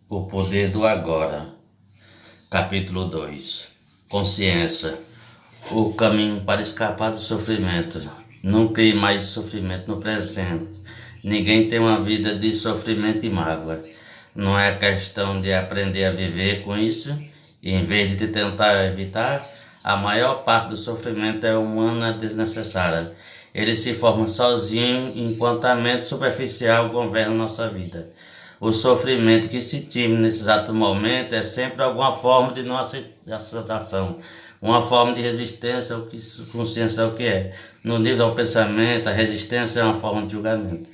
O poder do agora. Capítulo 2. Consciência. O caminho para escapar do sofrimento. Não crie mais sofrimento no presente. Ninguém tem uma vida de sofrimento e mágoa. Não é questão de aprender a viver com isso. E em vez de tentar evitar, a maior parte do sofrimento é humana e desnecessária. Ele se forma sozinho enquanto a mente superficial governa nossa vida. O sofrimento que sentimos nesse exato momento é sempre alguma forma de não aceitação, uma forma de resistência ao que consciência é o que é. No nível do pensamento, a resistência é uma forma de julgamento.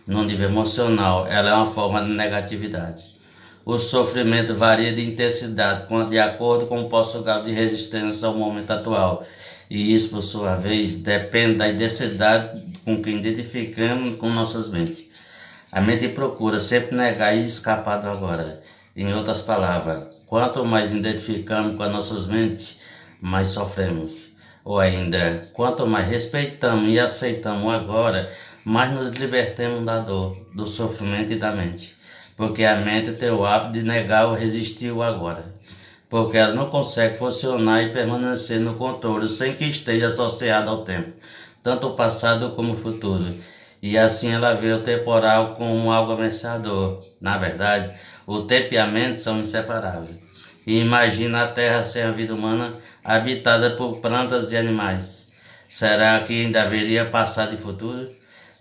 No nível emocional, ela é uma forma de negatividade. O sofrimento varia de intensidade de acordo com o nosso grau de resistência ao momento atual. E isso, por sua vez, depende da intensidade com que identificamos com nossas mentes. A mente procura sempre negar e escapar do agora. Em outras palavras, quanto mais identificamos com as nossas mentes, mais sofremos. Ou ainda, quanto mais respeitamos e aceitamos o agora, mais nos libertamos da dor, do sofrimento e da mente. Porque a mente tem o hábito de negar ou resistir o agora. Porque ela não consegue funcionar e permanecer no controle sem que esteja associada ao tempo, tanto o passado como o futuro. E assim ela vê o temporal como algo ameaçador. Na verdade, o tempo e a mente são inseparáveis. E imagina a Terra sem a vida humana, habitada por plantas e animais. Será que ainda haveria passado e futuro?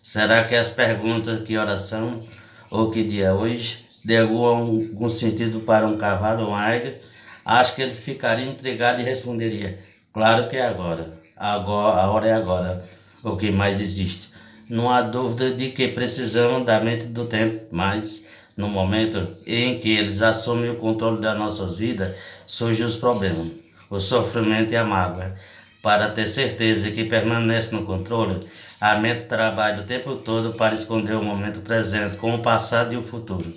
Será que as perguntas que oração ou que dia hoje deu algum sentido para um cavalo ou uma águia? Acho que ele ficaria intrigado e responderia: claro que é agora. Agora, a hora é agora. O que mais existe? Não há dúvida de que precisamos da mente do tempo, mas no momento em que eles assumem o controle das nossas vidas, surgem os problemas, o sofrimento e a mágoa. Para ter certeza que permanece no controle, a mente trabalha o tempo todo para esconder o momento presente com o passado e o futuro.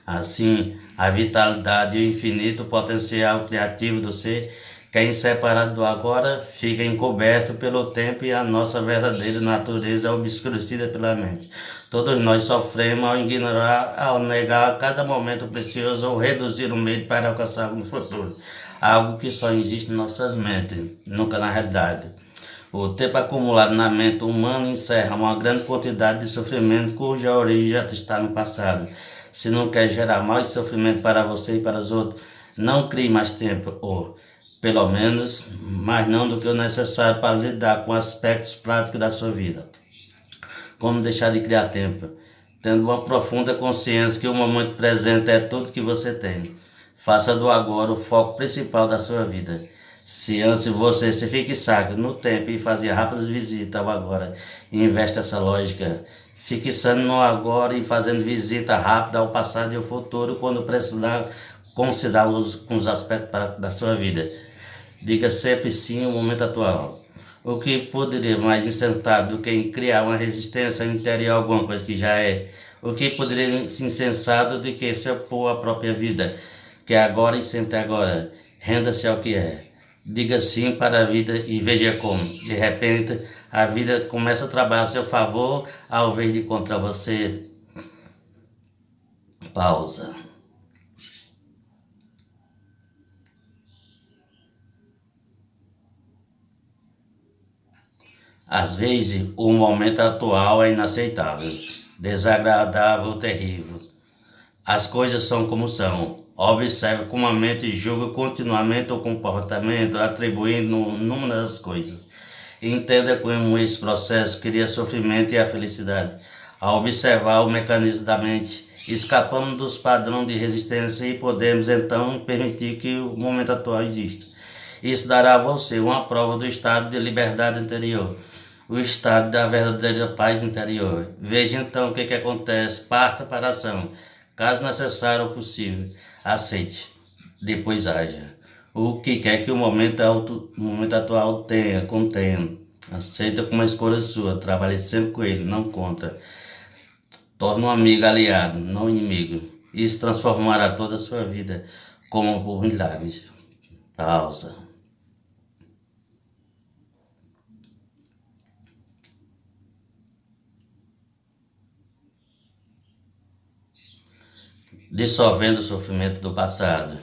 Assim, a vitalidade e o infinito potencial criativo do ser, que é inseparável do agora, fica encoberto pelo tempo e a nossa verdadeira natureza é obscurecida pela mente. Todos nós sofremos ao ignorar, ao negar cada momento precioso ou reduzir o meio para alcançar no futuro. Algo que só existe em nossas mentes, nunca na realidade. O tempo acumulado na mente humana encerra uma grande quantidade de sofrimento cuja origem já está no passado. Se não quer gerar mais sofrimento para você e para os outros, não crie mais tempo, ou pelo menos mais não do que o necessário para lidar com aspectos práticos da sua vida. Como deixar de criar tempo? Tendo uma profunda consciência que o momento presente é tudo que você tem. Faça do agora o foco principal da sua vida. Se antes você se fixasse no tempo e fazia rápidas visitas ao agora, investe essa lógica, fixando no agora e fazendo visita rápida ao passado e ao futuro quando precisar considerar os aspectos da sua vida. Diga sempre sim ao momento atual. O que poderia mais insensado do que em criar uma resistência interior a alguma coisa que já é? O que poderia ser insensado do que se opor à própria vida, que é agora e sempre agora? Renda-se ao que é. Diga sim para a vida e veja como, de repente, a vida começa a trabalhar a seu favor ao invés de contra você. Pausa. Às vezes, o momento atual é inaceitável, desagradável, terrível. As coisas são como são. Observe como a mente julga continuamente o comportamento, atribuindo número das coisas. Entenda como esse processo cria sofrimento e a felicidade. Ao observar o mecanismo da mente, escapamos dos padrões de resistência e podemos então permitir que o momento atual exista. Isso dará a você uma prova do estado de liberdade interior, o estado da verdadeira paz interior. Veja então o que acontece, parta para a ação. Caso necessário ou possível, aceite, depois haja. O que quer que o momento atual contenha. Aceita como uma escolha sua, trabalhe sempre com ele, não contra. Torne um amigo aliado, não inimigo. Isso transformará toda a sua vida como por milagres. Pausa. dissolvendo o sofrimento do passado.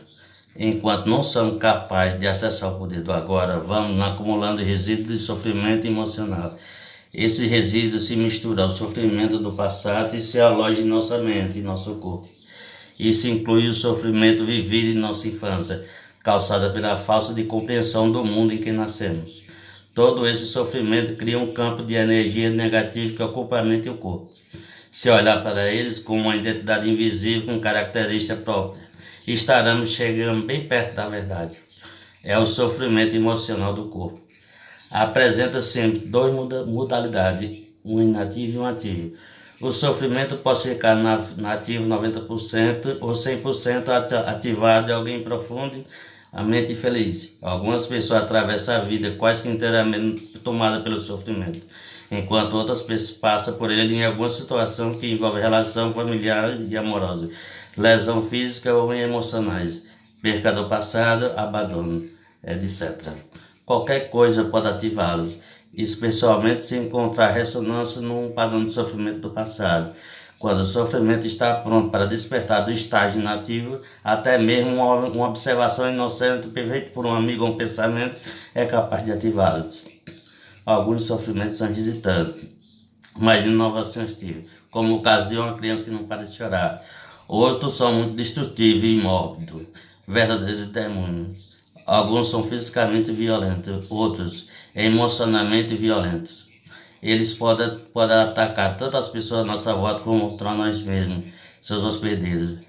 Enquanto não somos capazes de acessar o poder do agora, vamos acumulando resíduos de sofrimento emocional. Esse resíduo se mistura ao sofrimento do passado e se aloja em nossa mente e nosso corpo. Isso inclui o sofrimento vivido em nossa infância, causado pela falta de compreensão do mundo em que nascemos. Todo esse sofrimento cria um campo de energia negativa que ocupa a mente e o corpo. Se olhar para eles como uma identidade invisível com característica própria, estaremos chegando bem perto da verdade. É o sofrimento emocional do corpo. Apresenta sempre duas modalidades, um inativo e um ativo. O sofrimento pode ficar nativo 90% ou 100% ativado em alguém profundo, a mente feliz. Algumas pessoas atravessam a vida quase que inteiramente tomada pelo sofrimento, enquanto outras pessoas passam por ele em alguma situação que envolve relação familiar e amorosa, lesão física ou emocionais, perca do passado, abandono, etc. Qualquer coisa pode ativá-lo, especialmente se encontrar ressonância num padrão de sofrimento do passado. Quando o sofrimento está pronto para despertar do estágio inativo, até mesmo uma observação inocente feita por um amigo ou um pensamento é capaz de ativá-los. Alguns sofrimentos são hesitantes, mas inovações ativas, como o caso de uma criança que não para de chorar. Outros são muito destrutivos e mórbidos, verdadeiros demônios. Alguns são fisicamente violentos, outros emocionalmente violentos. Eles podem atacar tanto as pessoas à nossa volta como contra nós mesmos, seus hospedeiros.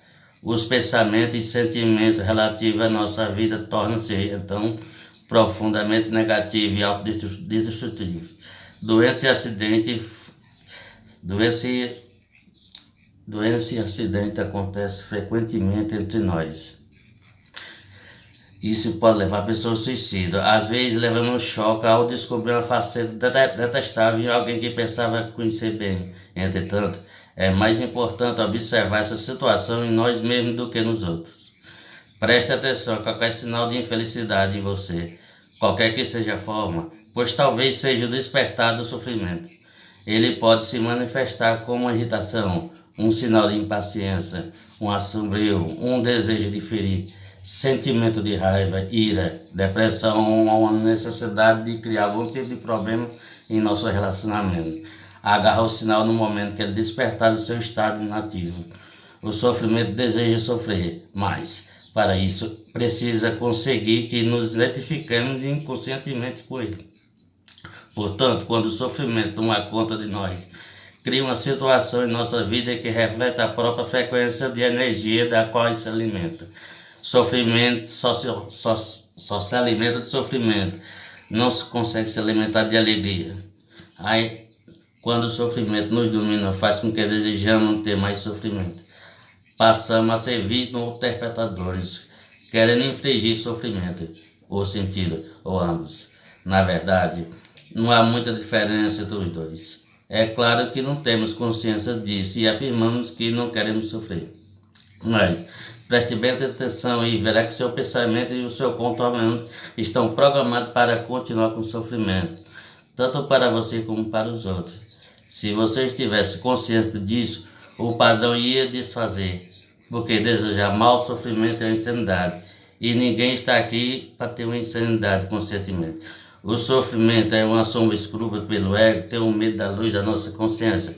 Os pensamentos e sentimentos relativos à nossa vida tornam-se, então, profundamente negativos e autodestrutivos. Doença e acidente acontece frequentemente entre nós. Isso pode levar a pessoa ao suicídio. Às vezes levamos um choque ao descobrir uma faceta detestável em alguém que pensava conhecer bem. Entretanto, é mais importante observar essa situação em nós mesmos do que nos outros. Preste atenção a qualquer sinal de infelicidade em você, qualquer que seja a forma, pois talvez seja o despertar do sofrimento. Ele pode se manifestar como uma irritação, um sinal de impaciência, um assombrio, um desejo de ferir, sentimento de raiva, ira, depressão ou uma necessidade de criar algum tipo de problema em nosso relacionamento. Agarra o sinal no momento que ele despertar do seu estado inativo. O sofrimento deseja sofrer, mas, para isso, precisa conseguir que nos identifiquemos inconscientemente com ele. Portanto, quando o sofrimento toma conta de nós, cria uma situação em nossa vida que reflete a própria frequência de energia da qual ele se alimenta. Sofrimento só se alimenta de sofrimento, não se consegue se alimentar de alegria. Aí, quando o sofrimento nos domina, faz com que desejamos ter mais sofrimento. Passamos a ser vítimas ou interpretadores, querendo infligir sofrimento, ou sentido, ou ambos. Na verdade, não há muita diferença entre os dois. É claro que não temos consciência disso e afirmamos que não queremos sofrer. Mas preste bem atenção e verá que seu pensamento e o seu comportamento estão programados para continuar com o sofrimento, tanto para você como para os outros. Se você estivesse consciente disso, o padrão ia desfazer, porque desejar mal sofrimento é insanidade, e ninguém está aqui para ter uma insanidade conscientemente. O sofrimento é uma sombra escura pelo ego, ter um medo da luz da nossa consciência,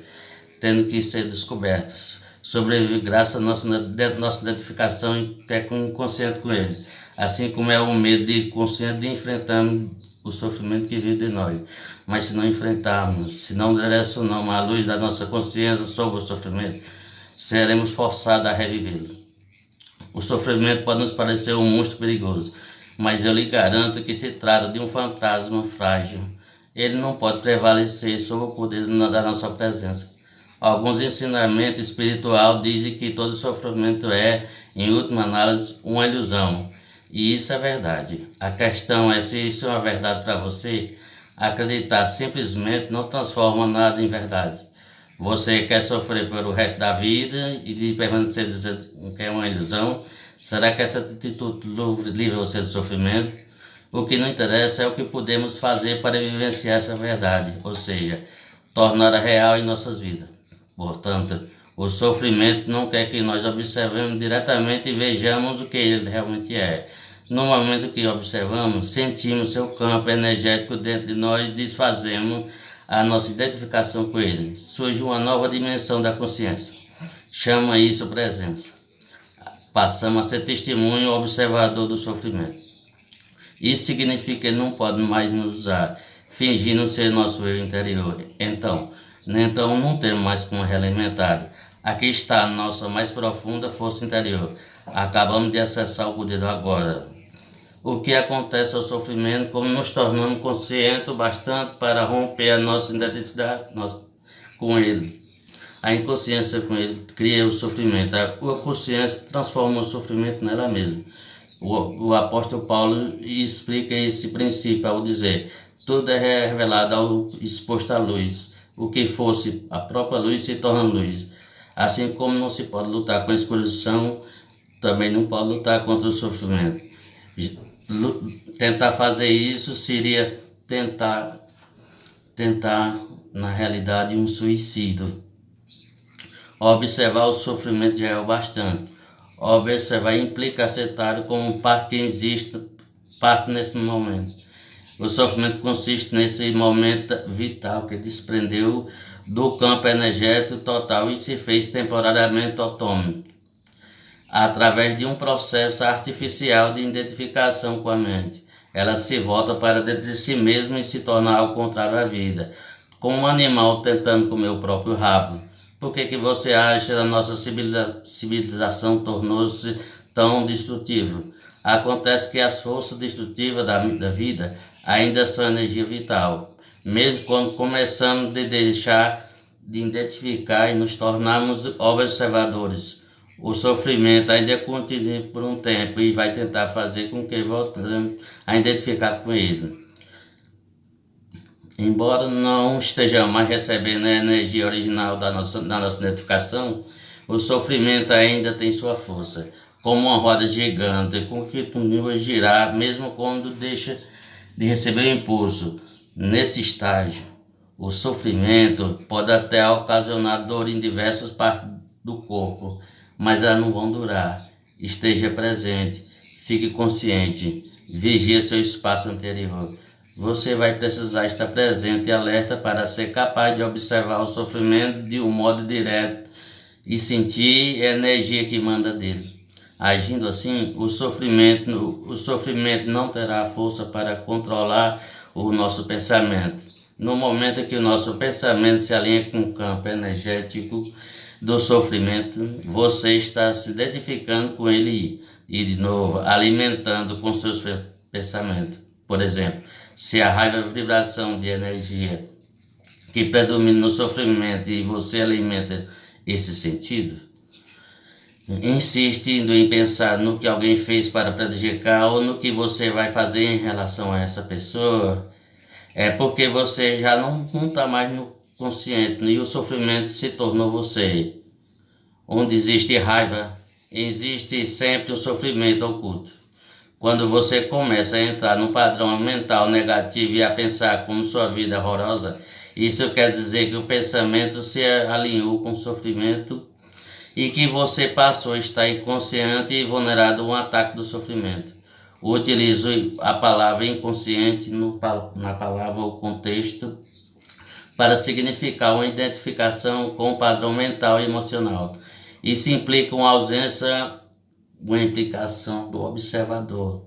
tendo que ser descobertos. Sobrevive graças à nossa identificação inconsciente com ele, assim como é o medo de consciente de enfrentarmos o sofrimento que vive de nós. Mas se não enfrentarmos, se não direcionarmos a luz da nossa consciência sobre o sofrimento, seremos forçados a revivê-lo. O sofrimento pode nos parecer um monstro perigoso, mas eu lhe garanto que se trata de um fantasma frágil. Ele não pode prevalecer sobre o poder da nossa presença. Alguns ensinamentos espirituais dizem que todo sofrimento é, em última análise, uma ilusão. E isso é verdade. A questão é se isso é uma verdade para você. Acreditar simplesmente não transforma nada em verdade. Você quer sofrer pelo resto da vida e de permanecer dizendo que é uma ilusão? Será que essa atitude livra você do sofrimento? O que não interessa é o que podemos fazer para vivenciar essa verdade, ou seja, torná-la real em nossas vidas. Portanto, O sofrimento não quer que nós observemos diretamente e vejamos o que ele realmente é. No momento que observamos, sentimos seu campo energético dentro de nós e desfazemos a nossa identificação com ele. Surge uma nova dimensão da consciência. Chama isso presença. Passamos a ser testemunho observador do sofrimento. Isso significa que ele não pode mais nos usar, fingindo ser nosso eu interior. Então não temos mais como realimentar. Aqui está a nossa mais profunda força interior. Acabamos de acessar o poder do agora. O que acontece ao sofrimento, como nos tornamos conscientes bastante para romper a nossa identidade com ele. A inconsciência com ele cria o sofrimento. A consciência transforma o sofrimento nela mesma. O apóstolo Paulo explica esse princípio ao dizer: tudo é revelado ao exposto à luz. O que fosse a própria luz se torna luz. Assim como não se pode lutar com a escuridão, também não pode lutar contra o sofrimento. Tentar fazer isso seria tentar na realidade um suicídio. Observar o sofrimento já é o bastante. Observar implica aceitar como parte que existe, parte nesse momento. O sofrimento consiste nesse momento vital que desprendeu do campo energético total e se fez temporariamente autônomo, através de um processo artificial de identificação com a mente. Ela se volta para dentro de si mesma e se torna ao contrário da vida, como um animal tentando comer o próprio rabo. Por que você acha que a nossa civilização tornou-se tão destrutiva? Acontece que as forças destrutivas da vida ainda são energia vital. Mesmo quando começamos a deixar de identificar e nos tornarmos observadores, o sofrimento ainda continua por um tempo e vai tentar fazer com que voltemos a identificar com ele. Embora não estejamos mais recebendo a energia original da nossa identificação, o sofrimento ainda tem sua força, como uma roda gigante com que continua a girar mesmo quando deixa de receber o impulso. Nesse estágio, o sofrimento pode até ocasionar dor em diversas partes do corpo, mas elas não vão durar. Esteja presente, fique consciente, vigie seu espaço anterior. Você vai precisar estar presente e alerta para ser capaz de observar o sofrimento de um modo direto e sentir a energia que manda dele. Agindo assim, o sofrimento não terá força para controlar o nosso pensamento. No momento que o nosso pensamento se alinha com o campo energético do sofrimento, você está se identificando com ele e de novo, alimentando com seus pensamentos. Por exemplo, se a raiva é a vibração de energia que predomina no sofrimento e você alimenta esse sentido, insistindo em pensar no que alguém fez para prejudicar ou no que você vai fazer em relação a essa pessoa, é porque você já não está mais no consciente e o sofrimento se tornou você. Onde existe raiva, existe sempre um sofrimento oculto. Quando você começa a entrar num padrão mental negativo e a pensar como sua vida é horrorosa, isso quer dizer que o pensamento se alinhou com o sofrimento e que você passou a estar inconsciente e vulnerável a um ataque do sofrimento. Utilizo a palavra inconsciente na palavra ou contexto para significar uma identificação com o padrão mental e emocional. Isso implica uma implicação do observador.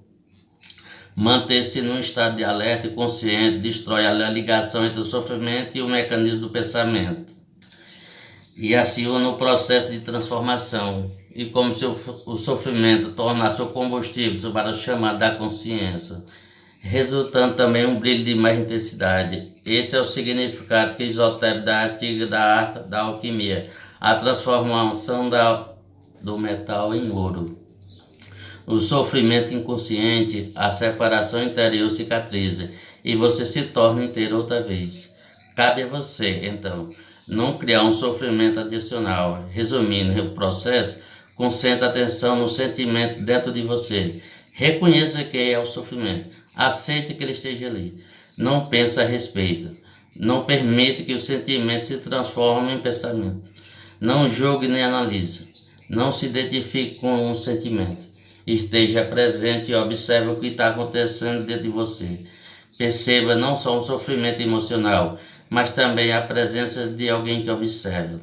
Manter-se num estado de alerta e consciente destrói a ligação entre o sofrimento e o mecanismo do pensamento e aciona o processo de transformação. E como se o sofrimento tornasse o combustível para o chamado da consciência, resultando também um brilho de mais intensidade. Esse é o significado que esotérico da antiga da arte da alquimia, a transformação do metal em ouro. O sofrimento inconsciente, a separação interior cicatriza e você se torna inteiro outra vez. Cabe a você, então, não criar um sofrimento adicional. Resumindo o processo, concentre a atenção no sentimento dentro de você. Reconheça que é o sofrimento. Aceite que ele esteja ali. Não pense a respeito. Não permita que o sentimento se transforme em pensamento. Não julgue nem analise. Não se identifique com um sentimento. Esteja presente e observe o que está acontecendo dentro de você. Perceba não só um sofrimento emocional, mas também a presença de alguém que observa.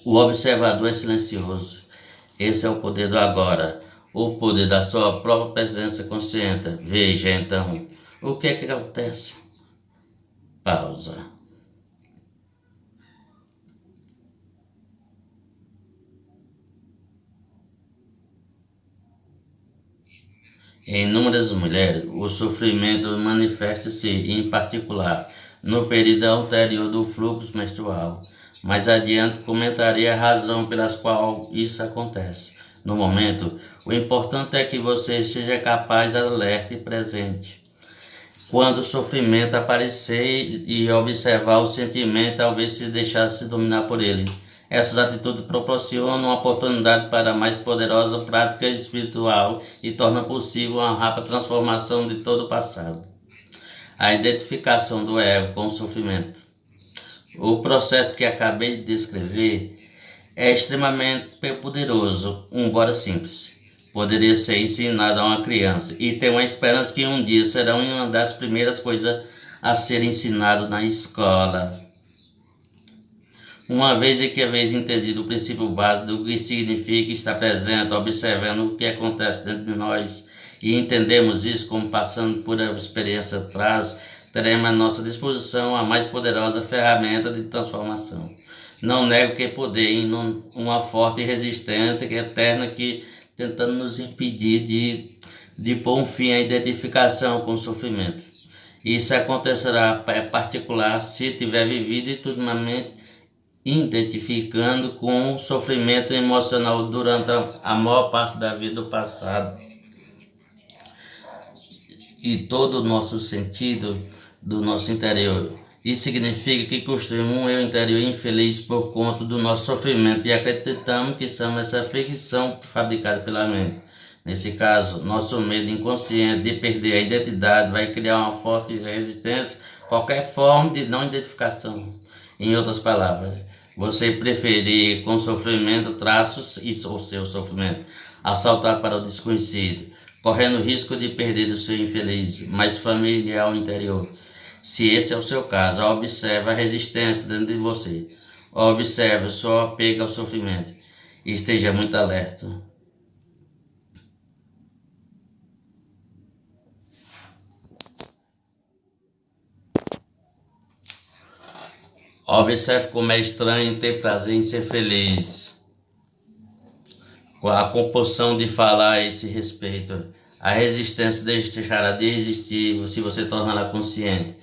O observador é silencioso. Esse é o poder do agora, o poder da sua própria presença consciente. Veja então, o que é que acontece? Pausa. Em inúmeras mulheres, o sofrimento manifesta-se, em particular, no período anterior do fluxo menstrual. Mais adiante comentarei a razão pela qual isso acontece. No momento, o importante é que você seja capaz, alerta e presente. Quando o sofrimento aparecer e observar o sentimento, talvez se deixasse dominar por ele. Essas atitudes proporcionam uma oportunidade para a mais poderosa prática espiritual e tornam possível uma rápida transformação de todo o passado. A identificação do ego com o sofrimento. O processo que acabei de descrever é extremamente poderoso, embora simples. Poderia ser ensinado a uma criança e tem uma esperança que um dia será uma das primeiras coisas a ser ensinado na escola. Uma vez entendido o princípio básico do que significa estar presente, observando o que acontece dentro de nós e entendemos isso como passando por uma experiência atrás, teremos à nossa disposição a mais poderosa ferramenta de transformação. Não nego que poder em uma forte e resistente, que é eterna, que tentando nos impedir de pôr um fim à identificação com o sofrimento. Isso acontecerá em particular se tiver vivido intimamente identificando com o sofrimento emocional durante a maior parte da vida do passado. E todo o nosso sentido do nosso interior. Isso significa que construímos um eu interior infeliz por conta do nosso sofrimento e acreditamos que somos essa ficção fabricada pela mente. Nesse caso, nosso medo inconsciente de perder a identidade vai criar uma forte resistência a qualquer forma de não identificação. Em outras palavras, você preferir com sofrimento traços e o seu sofrimento, a saltar para o desconhecido, correndo o risco de perder o seu infeliz, mas familiar interior. Se esse é o seu caso, observe a resistência dentro de você. Observe o seu apego ao sofrimento e esteja muito alerta. Observe como é estranho ter prazer em ser feliz. Com a compulsão de falar a esse respeito, a resistência deixará de existir se você torná-la consciente.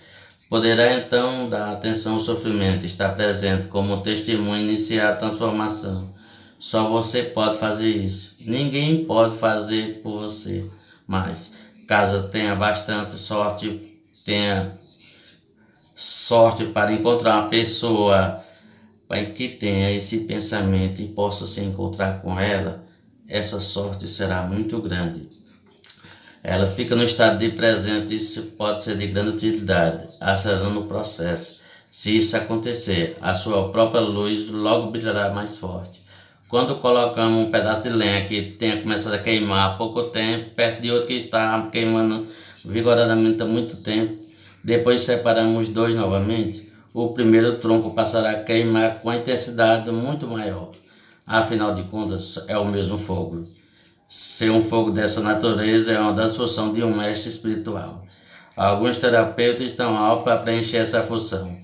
Poderá então dar atenção ao sofrimento, estar presente como testemunho e iniciar a transformação. Só você pode fazer isso. Ninguém pode fazer por você. Mas, caso tenha bastante sorte, tenha sorte para encontrar uma pessoa que tenha esse pensamento e possa se encontrar com ela, essa sorte será muito grande. Ela fica no estado de presente, isso pode ser de grande utilidade, acelerando o processo. Se isso acontecer, a sua própria luz logo brilhará mais forte. Quando colocamos um pedaço de lenha que tenha começado a queimar há pouco tempo, perto de outro que está queimando vigoradamente há muito tempo, depois separamos os dois novamente, o primeiro tronco passará a queimar com a intensidade muito maior. Afinal de contas, é o mesmo fogo. Ser um fogo dessa natureza é uma das funções de um mestre espiritual. Alguns terapeutas estão altos para preencher essa função,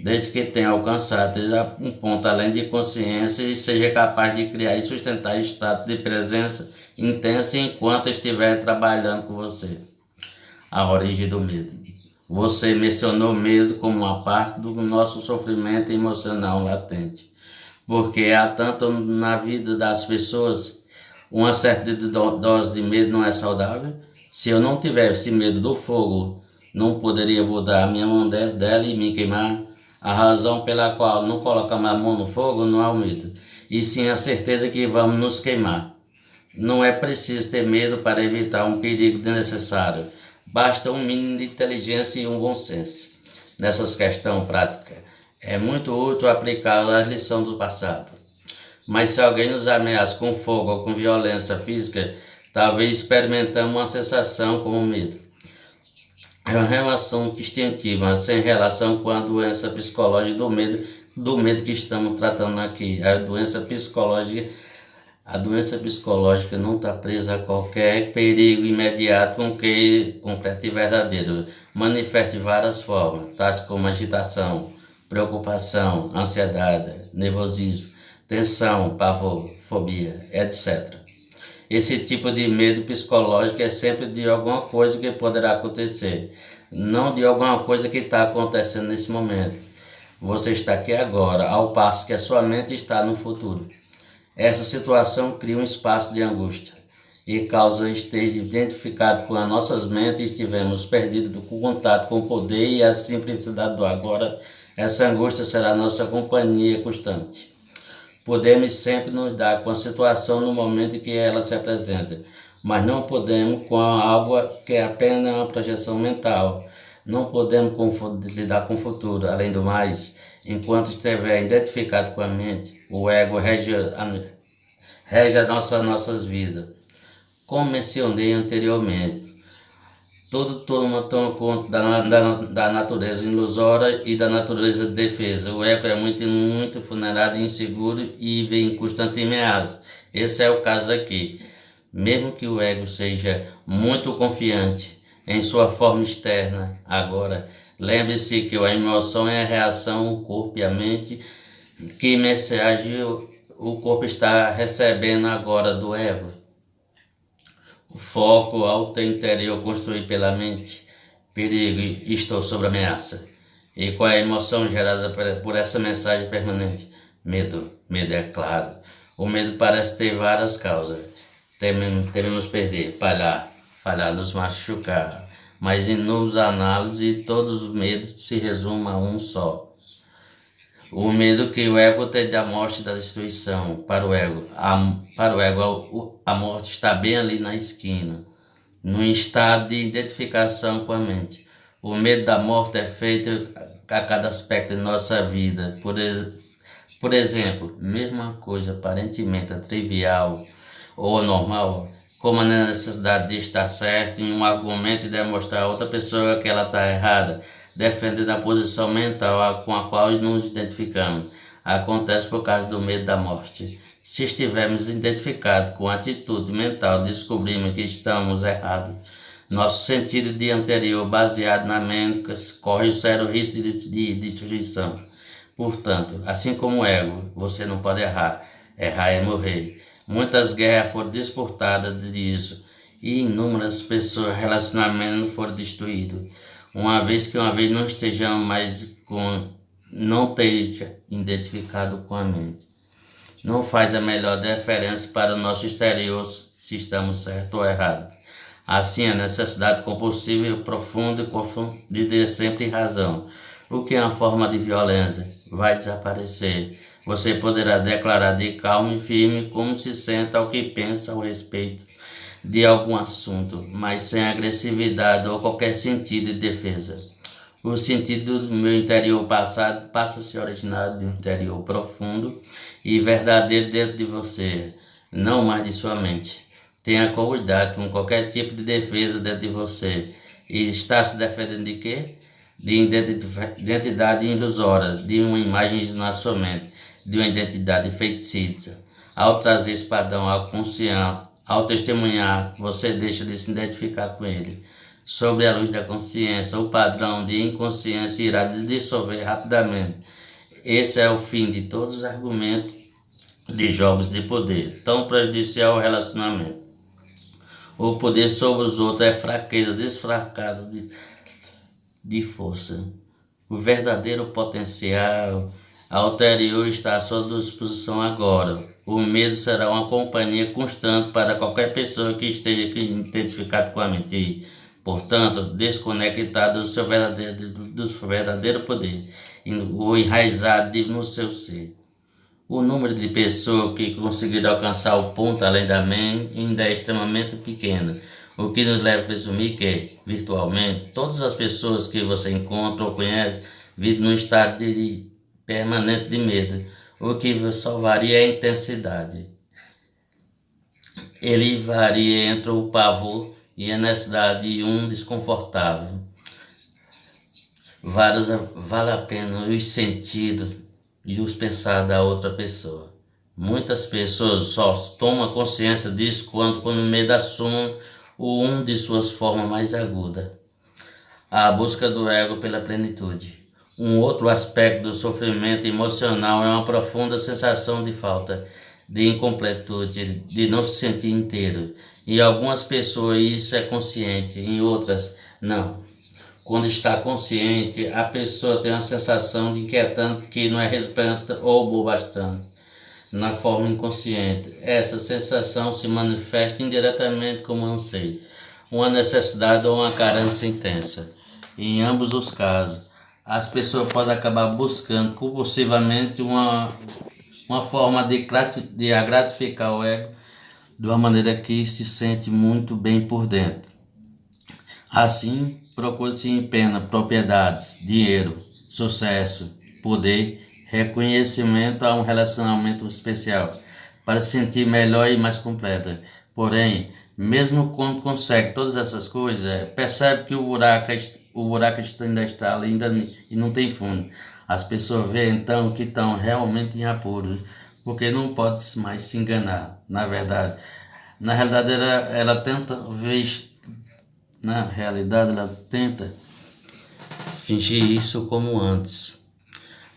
desde que tenha alcançado um ponto além de consciência e seja capaz de criar e sustentar estados de presença intensa enquanto estiver trabalhando com você. A origem do medo. Você mencionou medo como uma parte do nosso sofrimento emocional latente, porque há tanto na vida das pessoas. Uma certa dose de medo não é saudável. Se eu não tivesse medo do fogo, não poderia botar a minha mão dentro dela e me queimar. A razão pela qual não colocamos a mão no fogo não é o medo, e sim a certeza que vamos nos queimar. Não é preciso ter medo para evitar um perigo desnecessário. Basta um mínimo de inteligência e um bom senso. Nessas questões práticas, É muito útil aplicar as lições do passado. Mas se alguém nos ameaça com fogo ou com violência física, talvez experimentamos uma sensação como medo. É uma relação instintiva, sem relação com a doença psicológica do medo que estamos tratando aqui. A doença psicológica não está presa a qualquer perigo imediato concreto e verdadeiro. Manifesta de várias formas, tais como agitação, preocupação, ansiedade, nervosismo, tensão, pavor, fobia, etc. Esse tipo de medo psicológico é sempre de alguma coisa que poderá acontecer, não de alguma coisa que está acontecendo nesse momento. Você está aqui agora, ao passo que a sua mente está no futuro. Essa situação cria um espaço de angústia e causa esteja identificado com as nossas mentes e estivemos perdidos do contato com o poder e a simplicidade do agora. Essa angústia será nossa companhia constante. Podemos sempre nos dar com a situação no momento em que ela se apresenta, mas não podemos com algo que é apenas uma projeção mental. Não podemos lidar com o futuro. Além do mais, enquanto estiver identificado com a mente, o ego rege as nossas vidas. Como mencionei anteriormente, todo toma conta da natureza ilusória e da natureza de defesa. O ego é muito vulnerável, inseguro e vem em constante ameaça. Esse é o caso aqui. Mesmo que o ego seja muito confiante em sua forma externa, agora, lembre-se que a emoção é a reação, o corpo e a mente, que mensagem o corpo está recebendo agora do ego. O foco alto interior construído pela mente, perigo, estou sob ameaça. E qual é a emoção gerada por essa mensagem permanente? Medo. Medo é claro. O medo parece ter várias causas. Tememos perder, falhar, nos machucar. Mas em inúmeras análises, todos os medos se resumem a um só. O medo que o ego tem da morte e da destruição. Para o ego, a morte está bem ali na esquina, no estado de identificação com a mente. O medo da morte é feito a cada aspecto de nossa vida. Por exemplo, mesma coisa aparentemente trivial ou normal, como a necessidade de estar certo em um argumento e demonstrar a outra pessoa que ela está errada, defendendo a posição mental com a qual nos identificamos. Acontece por causa do medo da morte. Se estivermos identificados com a atitude mental, descobrimos que estamos errados. Nosso sentido de anterior, baseado na mente, corre o sério risco de destruição. Portanto, assim como o ego, você não pode errar. Errar é morrer. Muitas guerras foram disputadas disso e inúmeras pessoas, relacionamentos foram destruídos. Uma vez não estejamos mais não esteja identificado com a mente. Não faz a melhor diferença para o nosso exterior se estamos certo ou errado. Assim, a necessidade compulsiva e profunda de ter sempre razão, o que é uma forma de violência, vai desaparecer. Você poderá declarar de calmo e firme como se sente ao que pensa ao respeito de algum assunto, mas sem agressividade ou qualquer sentido de defesa. O sentido do meu interior passado passa a se originar do interior profundo e verdadeiro dentro de você, não mais de sua mente. Tenha cuidado com qualquer tipo de defesa dentro de você. E está se defendendo de quê? De identidade ilusória, de uma imagem na sua mente, de uma identidade fictícia. Ao trazer esse padrão ao consciente, ao testemunhar, você deixa de se identificar com ele. Sobre a luz da consciência, o padrão de inconsciência irá dissolver rapidamente. Esse é o fim de todos os argumentos de jogos de poder, tão prejudicial ao relacionamento. O poder sobre os outros é fraqueza, desfracada de força. O verdadeiro potencial anterior está à sua disposição agora. O medo será uma companhia constante para qualquer pessoa que esteja identificada com a mente. Portanto, desconectado do seu verdadeiro poder, o enraizado no seu ser. O número de pessoas que conseguiram alcançar o ponto além da mente ainda é extremamente pequeno, o que nos leva a presumir que, virtualmente, todas as pessoas que você encontra ou conhece vivem num estado de permanente de medo, o que só varia a intensidade. Ele varia entre o pavor e a necessidade e um desconfortável. Vale a pena os sentidos e os pensar da outra pessoa. Muitas pessoas só tomam consciência disso quando no meio da soma um de suas formas mais agudas. A busca do ego pela plenitude. Um outro aspecto do sofrimento emocional é uma profunda sensação de falta, de incompletude, de não se sentir inteiro. Em algumas pessoas isso é consciente, em outras não. Quando está consciente, a pessoa tem uma sensação de inquietante que não é respeitante ou boa bastante. Na forma inconsciente, essa sensação se manifesta indiretamente como anseio, uma necessidade ou uma carência intensa. Em ambos os casos, as pessoas podem acabar buscando compulsivamente uma forma de gratificar o ego de uma maneira que se sente muito bem por dentro. Assim, procura-se empenha propriedades, dinheiro, sucesso, poder, reconhecimento a um relacionamento especial, para se sentir melhor e mais completa. Porém, mesmo quando consegue todas essas coisas, percebe que o buraco ainda está ali e não tem fundo. As pessoas veem então que estão realmente em apuros, porque não pode mais se enganar. Na realidade ela tenta ver. Na realidade, ela tenta fingir isso como antes,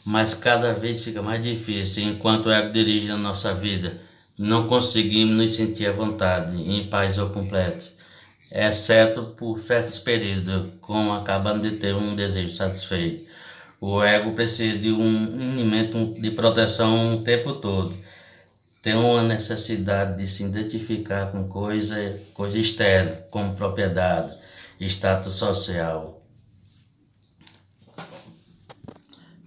mas cada vez fica mais difícil. Enquanto o ego dirige a nossa vida, não conseguimos nos sentir à vontade, em paz ou completo, exceto por certos períodos, como acabando de ter um desejo satisfeito. O ego precisa de um elemento de proteção o tempo todo. Tem uma necessidade de se identificar com coisa externa, como propriedade, status social.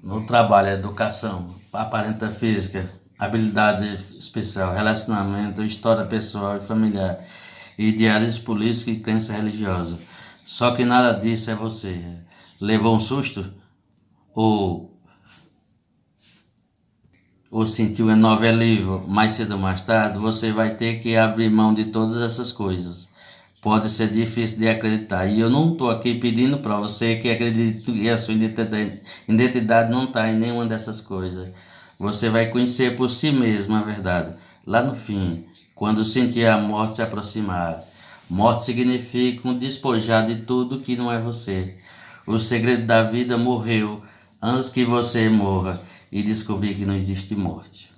No trabalho, educação, aparência física, habilidade especial, relacionamento, história pessoal e familiar, ideais políticos e crença religiosa. Só que nada disso é você. Levou um susto? Ou sentiu um enorme alívio, mais cedo ou mais tarde, você vai ter que abrir mão de todas essas coisas. Pode ser difícil de acreditar. E eu não estou aqui pedindo para você que acredite que a sua identidade não está em nenhuma dessas coisas. Você vai conhecer por si mesmo a verdade. Lá no fim, quando sentir a morte se aproximar. Morte significa um despojar de tudo que não é você. O segredo da vida morreu antes que você morra e descobrir que não existe morte.